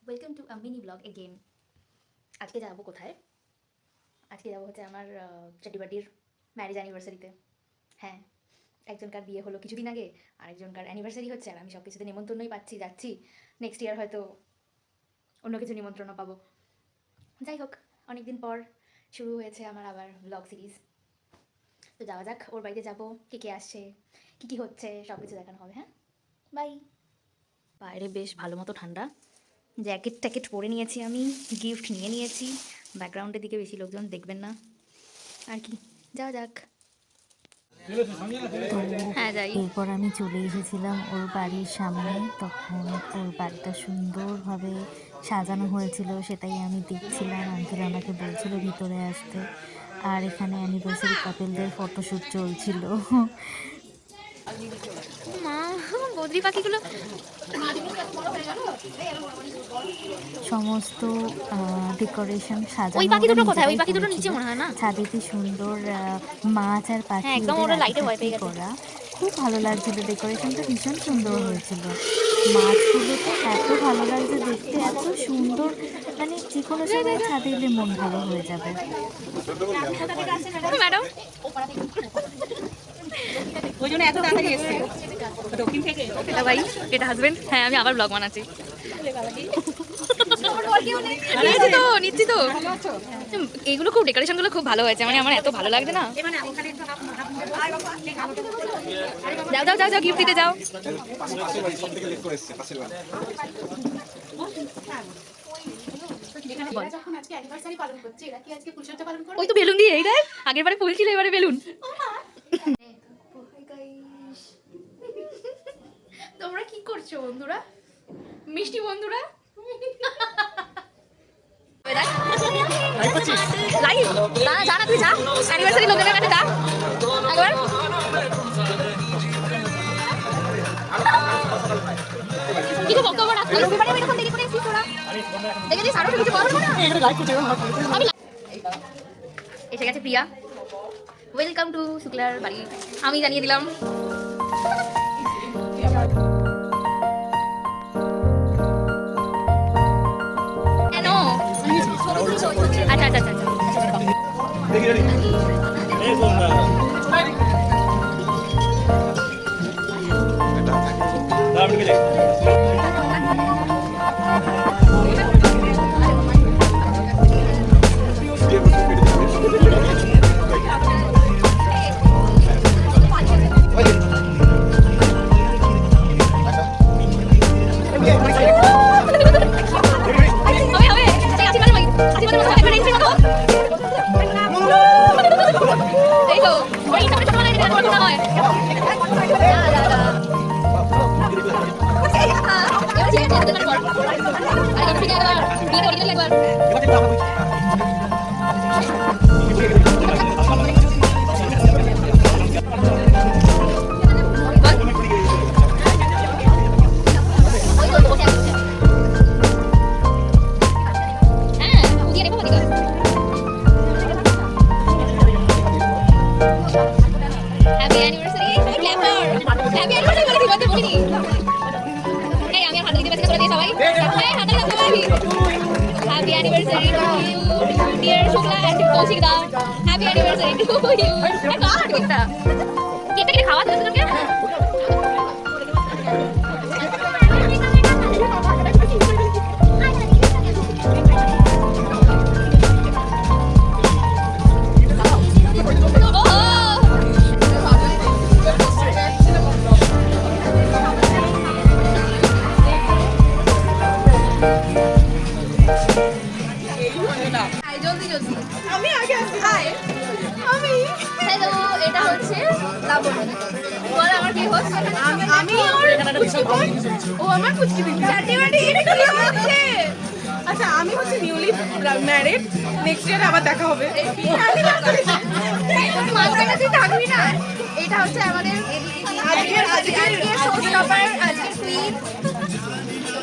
Welcome to a mini blog again. আজকে যাবো কোথায়? আজকে যাবো হচ্ছে আমার চেটিবাটির ম্যারেজ অ্যানিভার্সারিতে। হ্যাঁ, একজনকার বিয়ে হলো কিছুদিন আগে, আরেকজনকার অ্যানিভার্সারি হচ্ছে, আর আমি সব কিছুতে নিমন্ত্রণই পাচ্ছি, যাচ্ছি। নেক্সট ইয়ার হয়তো অন্য কিছু নিমন্ত্রণও পাবো। যাই হোক, অনেকদিন পর শুরু হয়েছে আমার আবার ব্লগ সিরিজ। তো যাওয়া যাক, ওর বাড়িতে যাবো, কে কে আসছে, কী কী হচ্ছে, সব কিছু দেখানো হবে। হ্যাঁ, বাই। বাইরে বেশ ভালো মতো ঠান্ডা, জ্যাকেট ট্যাকেট পরে নিয়েছি, আমি গিফট নিয়ে নিয়েছি। ব্যাকগ্রাউন্ডের দিকে বেশি লোকজন দেখবেন না আর কি, যাওয়া যাক। হ্যাঁ, যাই। এরপর আমি চলে এসেছিলাম ওর বাড়ির সামনে। তখন ওর বাড়িটা সুন্দরভাবে সাজানো হয়েছিল, সেটাই আমি দেখছিলাম। আঙ্কেল আমাকে বলছিল ভিতরে আসতে। আর এখানে অ্যানিভার্সারি কাপেলদের ফটোশ্যুট চলছিল। মা, বদ্রি পাখিগুলো সমস্ত ডেকোরেশন ওই সাজানো পাখি দুটো ওরা কোথায়? ওই নিজেরাই পাখি দুটো করেছিল। নিচে মনে হয় না? ছাদেতে সুন্দর মাছ আর হ্যাঁ, পাখি একদম ওদের ওরা লাইটে ভয় পেয়ে আঁকিঝাঁকি গেছে। করা। খুব ভালো লাগছিল, ডেকোরেশনটা ভীষণ সুন্দর হয়েছিল। মাছগুলো তো এত ভালো লাগছে দেখতে, এত সুন্দর, মানে যে কোনো সময় ছাদে এলে মন ভালো হয়ে যাবে। ম্যাডাম, ওই জন্য এত তাড়াতাড়ি এসছে দক্ষিণ থেকে। এটা ভাই, এটা হাজবেন্ড। হ্যাঁ, আমি আবার ব্লগ বানাচ্ছি। নিচ্ছি তো। এইগুলো খুব, ডেকোরেশনগুলো খুব ভালো হয়েছে, মানে আমার এত ভালো লাগছে না। যাও যাও যাও যাও, গিফট দিতে যাও। ওই তো বেলুন দিয়ে, এই দেখ, আগের বারে ফুল ছিল, এবারে বেলুন। তোমরা কি করছো বন্ধুরা, মিষ্টি বন্ধুরা? লাইভ না, জানা তুই যা, অ্যানিভার্সারি লোকেদের কাছে যা একবার। কিছু বক্তব্য রাখতে হবে, এবারে এরকম দেরি করে এসেছিস তোরা, দেখেছিস আরো কিছু বলবো না। আমি এসে গেছে প্রিয়া, ওয়েলকাম টু শুক্লার বাড়ি, আমি জানিয়ে দিলাম। আচ্ছা আচ্ছা আচ্ছা Happy anniversary to you, dear Shukla and Kaushik da. Happy anniversary to you. কেকটা কেটে খাওয়া দিতে তোকে। হ্যালো, এটা হচ্ছে লাবণী। বল আমার কি হচ্ছে? আমি ও আমার পুচকি দিদি। চাটিবাটি এটা কি হচ্ছে? আচ্ছা, আমি হচ্ছে নিউলি ম্যারিড, নেক্সট ইয়ার আবার দেখা হবে। মাঝখানে তুই থাকবি না। এটা হচ্ছে আমাদের আজকের শোস্টপার, আজকের কুইন,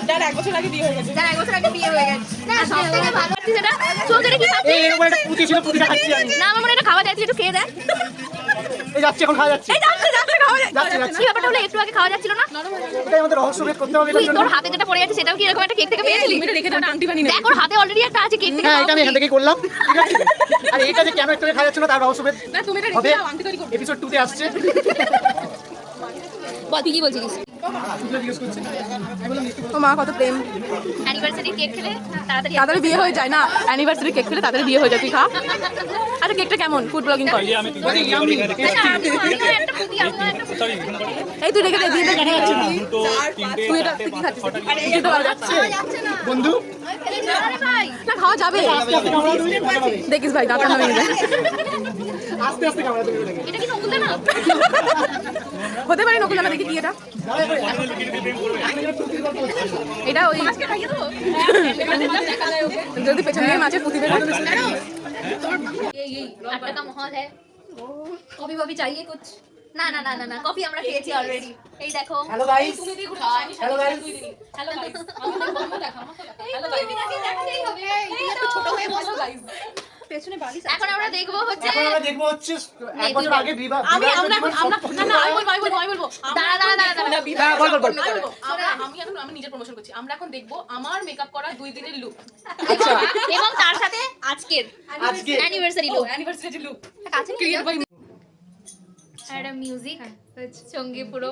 যার 1 বছর আগে বিয়ে হয়ে গেছে। যার 1 বছর আগে বিয়ে হয়ে গেছে। না, সবথেকে ভালো লাগছে যেটা, চল যেটা কি খাচ্ছিস? এই এরকম একটা পুঁতি ছিল, পুঁতিটা খাচ্ছি আমি। না, আমার মনে হয় এটা খাওয়া যাচ্ছে, একটু খেয়ে দেখ। এই যাচ্ছে, এখন খাওয়া যাচ্ছে। এই যাচ্ছে যাচ্ছে, খাওয়া কি ব্যাপারটা হলো একটু আগে খাওয়া যাচ্ছিল না? এটাই আমাদের রহস্য ভেদ করতে হবে। তুই তোর হাতে যেটা পড়ে আছে সেটাও কি এরকম একটা কেক থেকে পেয়েছিলি? এটা রেখে দাও, আংটি বানিয়ে দেখ ওর হাতে অলরেডি একটা আছে কেক থেকে। হ্যাঁ, এটা আমি এখান থেকেই করলাম, ঠিক আছে? আর এটা যে কেন একটু আগে খাওয়া যাচ্ছে না তার রহস্য ভেদ না, তুমি এটা হবে রেখে দাও, আংটি তৈরি করবে। এপিসোড 2 তে আসছে। বল তুই কি বলছিলিস? জিজ্ঞেস করছি ও মা, কত প্রেম। অ্যানিভার্সারি কেক খেলে তাড়াতাড়ি তাড়াতাড়ি বিয়ে হয়ে যায় না, অ্যানিভার্সারি কেক খেলে তাড়াতাড়ি বিয়ে হয়ে যায়। তুই খা। আচ্ছা, কেকটা কেমন? ফুড ব্লগিং কর। আমিও একটা পুতি, আমিও একটা পুতি। এই তুই রেখে দে, দিয়ে দে, দেখা যাচ্ছে না। তুই এটা তুই কি খাচ্ছিস? খেতে পারা যাচ্ছে বন্ধু, আরে ভাই না, খাওয়া যাবে। দেখিস ভাই, দাঁত নামিয়ে যায়। আস্তে আস্তে কামড়া তুমি লাগে। এটা কি নকুল না? হতে পারে নকুল দানা। দেখি কি এটা? এটা ওই আজকে খাইয়ে দেবো। যদি পেছন দিয়ে মাছের পুঁতি বের করে। 8 টাকা মহল है কফি কফি চাইয়ে कुछ না না না না না কফি আমরা খেয়েছি অলরেডি এই দেখো hello guys, hello guys. Hello guys hello guys দেখাতেই হবে এই তো ছোট হয়ে বসো গাইস পেছনে বালিশ। এখন আমরা দেখবো হচ্ছে এখন আমরা দেখবো হচ্ছে এক বছর আগে বিবাহ। আমরা না না, আমি বলবো দাঁড়া দাঁড়া দাঁড়া দাঁড়া হ্যাঁ, বল বল বল। আমি নিজের প্রমোশন করছি। আমরা এখন দেখবো আমার মেকআপ করা 2 দিনের লুক। আচ্ছা, এবং তার সাথে আজকের আজকে অ্যানিভার্সারি ও লুক অ্যানিভার্সারি লুক কাছে নিয়ে ক্রিয়েট যাও। বাই। একটা মিউজিক সঙ্গে পুরো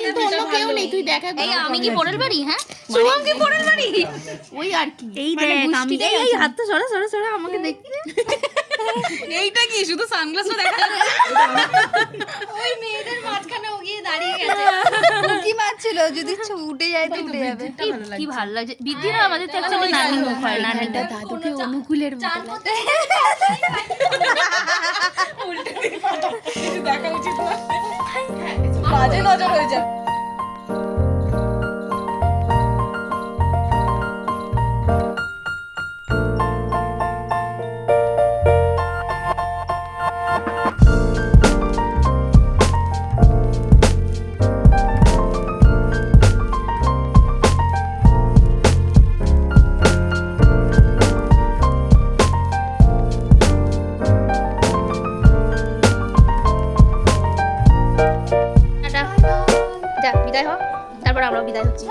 এটা তো এই আমি কি পরের বাড়ি হ্যাঁ শুভম কি পরের বাড়ি ওই আর কি এই দেখ আমি এই হাতটা সরা সরা সরা আমাকে দেখতে এইটা কি শুধু সানগ্লাসও দেখা যাচ্ছে? ওই মেয়েদের মাঝখানে ও গিয়ে দাঁড়িয়ে গেছে কি মারছিল যদি উঠে যায় তো উঠে যাবে কি ভালো লাগছে বিদ্যুৎ আমাদের তো অ্যাকচুয়ালি নানি মুখ হয় নানিটা দাদুকে অনুকূলের মতো কিছু দেখা উচিত না। বাজে নজর হয়ে যাবে। টাটা যা বিদায় হ তারপর আমরা বিদায় হচ্ছি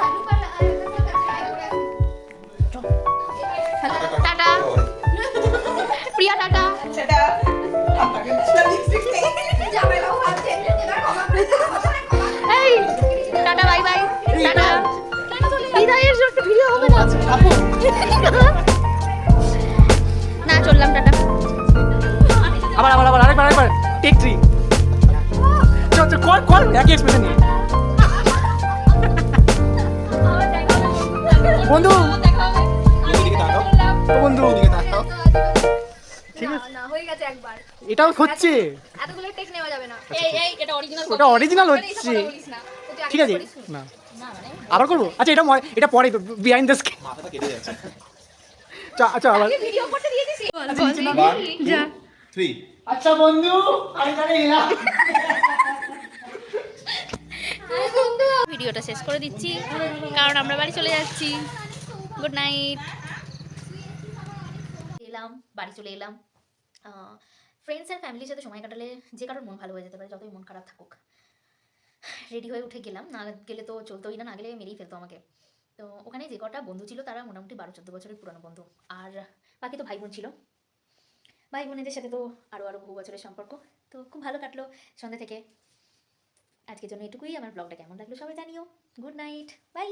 টাটা প্রিয়া টাটা এই টাটা বাই বাই টাটা বিদায়ের জন্য ভিডিও হবে না না চললাম টাটা আবার আবার আবার আরেকবার টেক 3 চল চল কল কল একই এক্সপ্রেশন নিয়ে। বন্ধু, ও বন্ধু, ঠিক আছে, না হয়ে গেছে একবার এটাও হচ্ছে, এতগুলো টেক নেওয়া যাবে না এই এটা অরিজিনাল ওটা অরিজিনাল হচ্ছে, ঠিক আছে না আবার করবো। আচ্ছা, এটা পরে বিহাইন্ড দ্য স্ক্রিন। মাথাটা কেটে যাচ্ছে। আচ্ছা আবার ভিডিও করতে দিয়েছিস যা 3 আচ্ছা বন্ধু, আমি তাহলে এলাম। ভিডিওটা শেষ করে দিচ্ছি কারণ আমরা বাড়ি চলে যাচ্ছি গুড নাইট বাড়ি চলে এলাম ফ্রেন্ডস আর ফ্যামিলির সাথে সময় কাটালে যে কারোর মন ভালো হয়ে যেতে পারে যতই মন খারাপ থাকুক রেডি হয়ে উঠে গেলাম না গেলে তো চলতোই না গেলে মেরেই ফেলতো আমাকে তো ওখানে যে কটা বন্ধু ছিল তারা মোটামুটি 12-14 বছরের পুরনো বন্ধু আর বাকি তো ভাই বোন ছিল ভাই বোনেদের সাথে তো আরও বহু বছরের সম্পর্ক তো খুব ভালো কাটলো সন্ধ্যা থেকে আজকের জন্য এটুকুই আমার ব্লগটা কেমন লাগলো সবাই জানিও গুড নাইট বাই